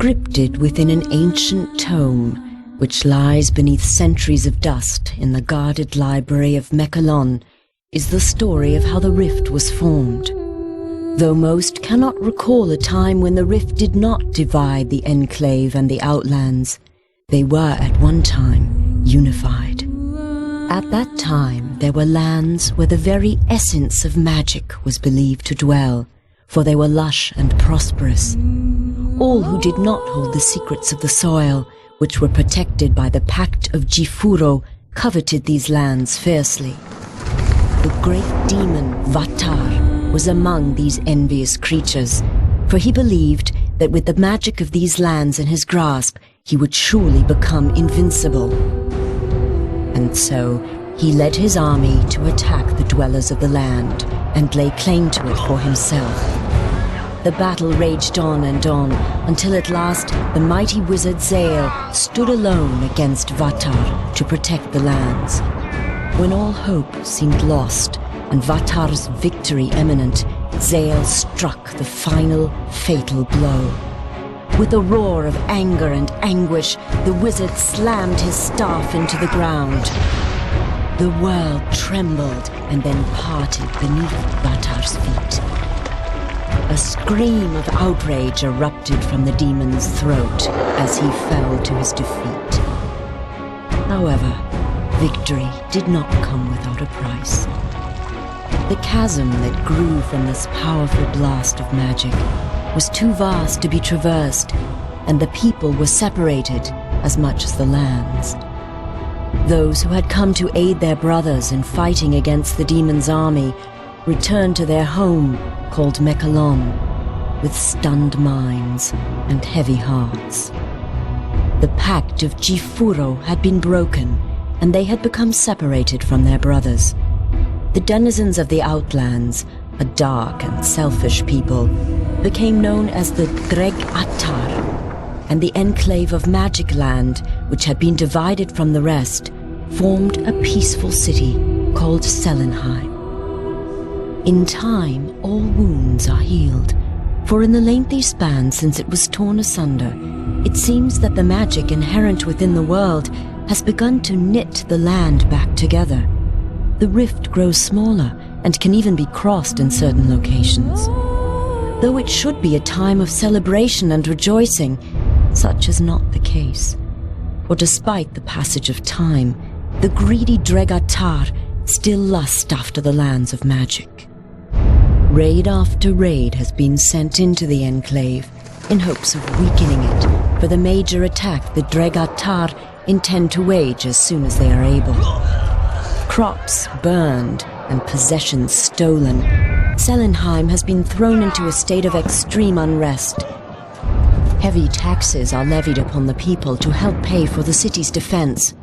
Scripted within an ancient tome, which lies beneath centuries of dust in the guarded library of Mechalon, is the story of how the rift was formed. Though most cannot recall a time when the rift did not divide the Enclave and the Outlands, they were at one time unified. At that time, there were lands where the very essence of magic was believed to dwell, for they were lush and prosperous. All who did not hold the secrets of the soil, which were protected by the Pact of Jifuro, coveted these lands fiercely. The great demon Vatar was among these envious creatures, for he believed that with the magic of these lands in his grasp, he would surely become invincible. And so, he led his army to attack the dwellers of the land and lay claim to it for himself. The battle raged on and on, until at last the mighty wizard Zale stood alone against Vatar to protect the lands. When all hope seemed lost and Vatar's victory imminent, Zale struck the final fatal blow. With a roar of anger and anguish, the wizard slammed his staff into the ground. The world trembled and then parted beneath Vatar's feet. A scream of outrage erupted from the demon's throat as he fell to his defeat. However, victory did not come without a price. The chasm that grew from this powerful blast of magic was too vast to be traversed, and the people were separated as much as the lands. Those who had come to aid their brothers in fighting against the demon's army returned to their home called Mechalon, with stunned minds and heavy hearts. The Pact of Jifuro had been broken, and they had become separated from their brothers. The denizens of the Outlands, a dark and selfish people, became known as the Dreg Attar, and the Enclave of Magic Land, which had been divided from the rest, formed a peaceful city called Selenheim. In time, all wounds are healed, for in the lengthy span since it was torn asunder, it seems that the magic inherent within the world has begun to knit the land back together. The rift grows smaller and can even be crossed in certain locations. Though it should be a time of celebration and rejoicing, such is not the case. For despite the passage of time, the greedy Dregatar still lust after the lands of magic. Raid after raid has been sent into the Enclave in hopes of weakening it for the major attack the Dregatar intend to wage as soon as they are able. Crops burned and possessions stolen, Selenheim has been thrown into a state of extreme unrest. Heavy taxes are levied upon the people to help pay for the city's defense.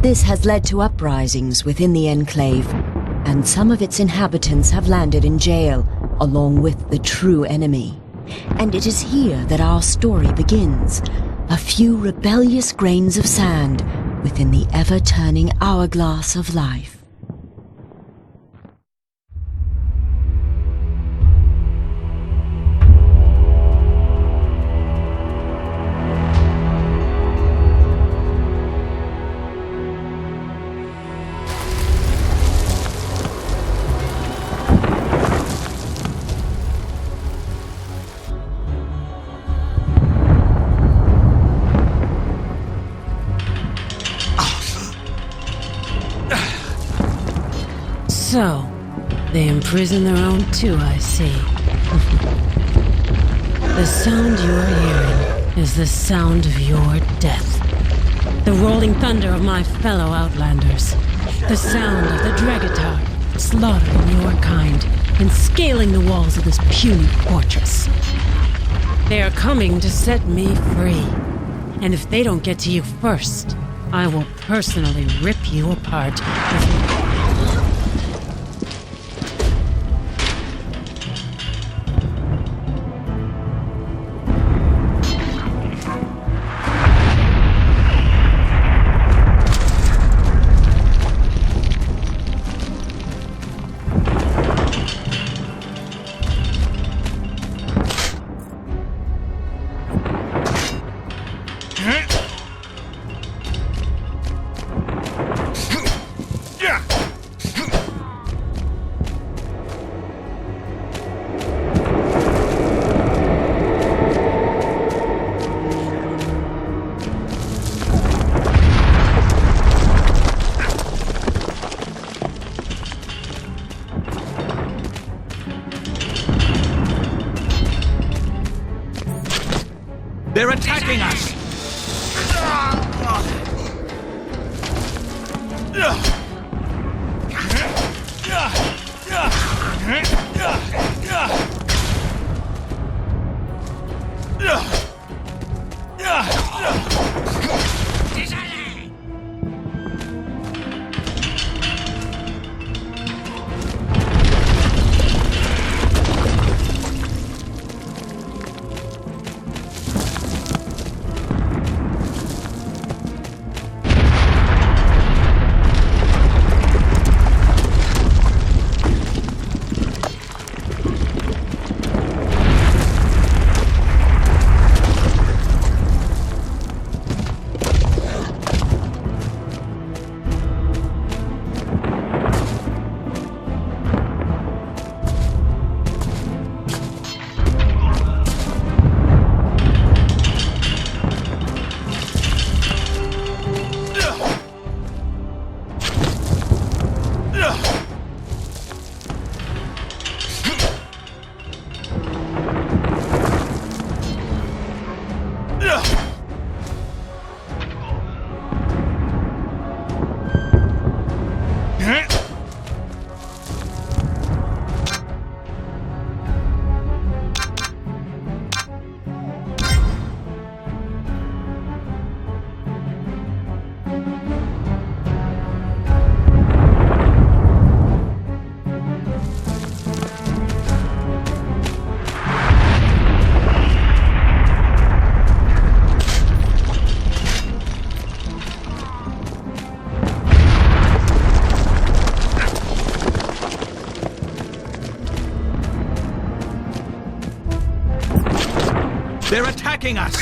This has led to uprisings within the Enclave, and some of its inhabitants have landed in jail, along with the true enemy. And it is here that our story begins, a few rebellious grains of sand within the ever-turning hourglass of life. So, they imprison their own too, I see. The sound you are hearing is the sound of your death. The rolling thunder of my fellow Outlanders. The sound of the Dregatar slaughtering your kind and scaling the walls of this puny fortress. They are coming to set me free. And if they don't get to you first, I will personally rip you apart. They're attacking us! They're attacking us!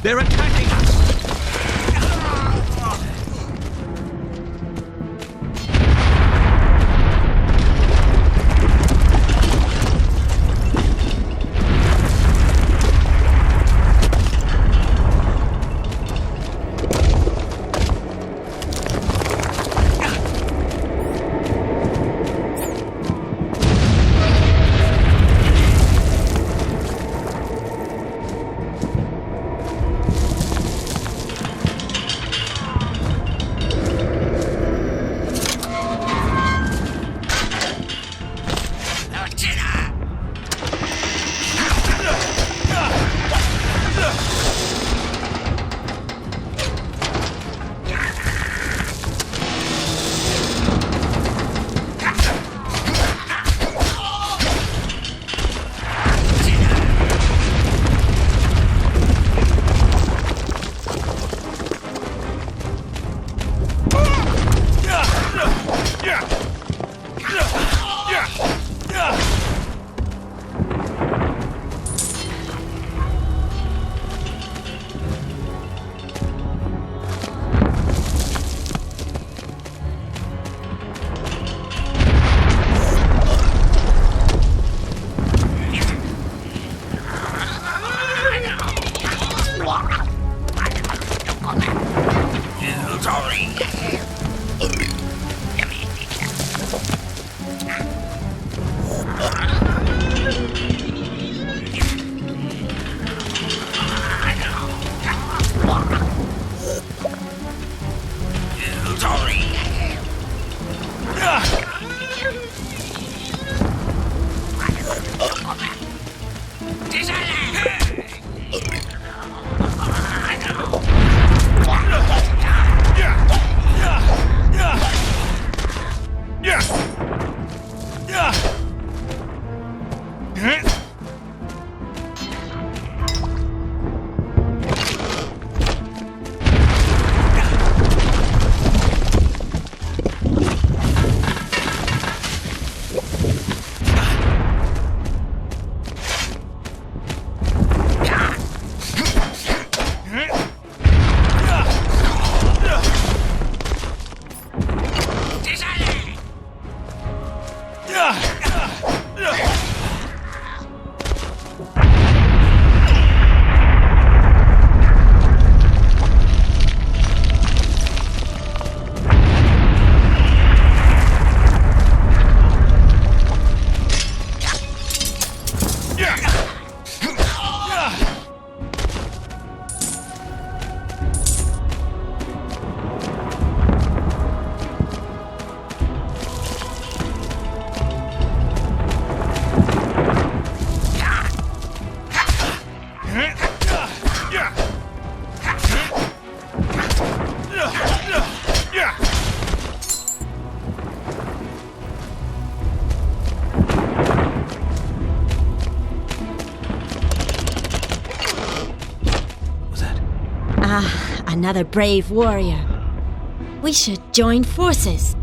They're attacking us! Another brave warrior. We should join forces.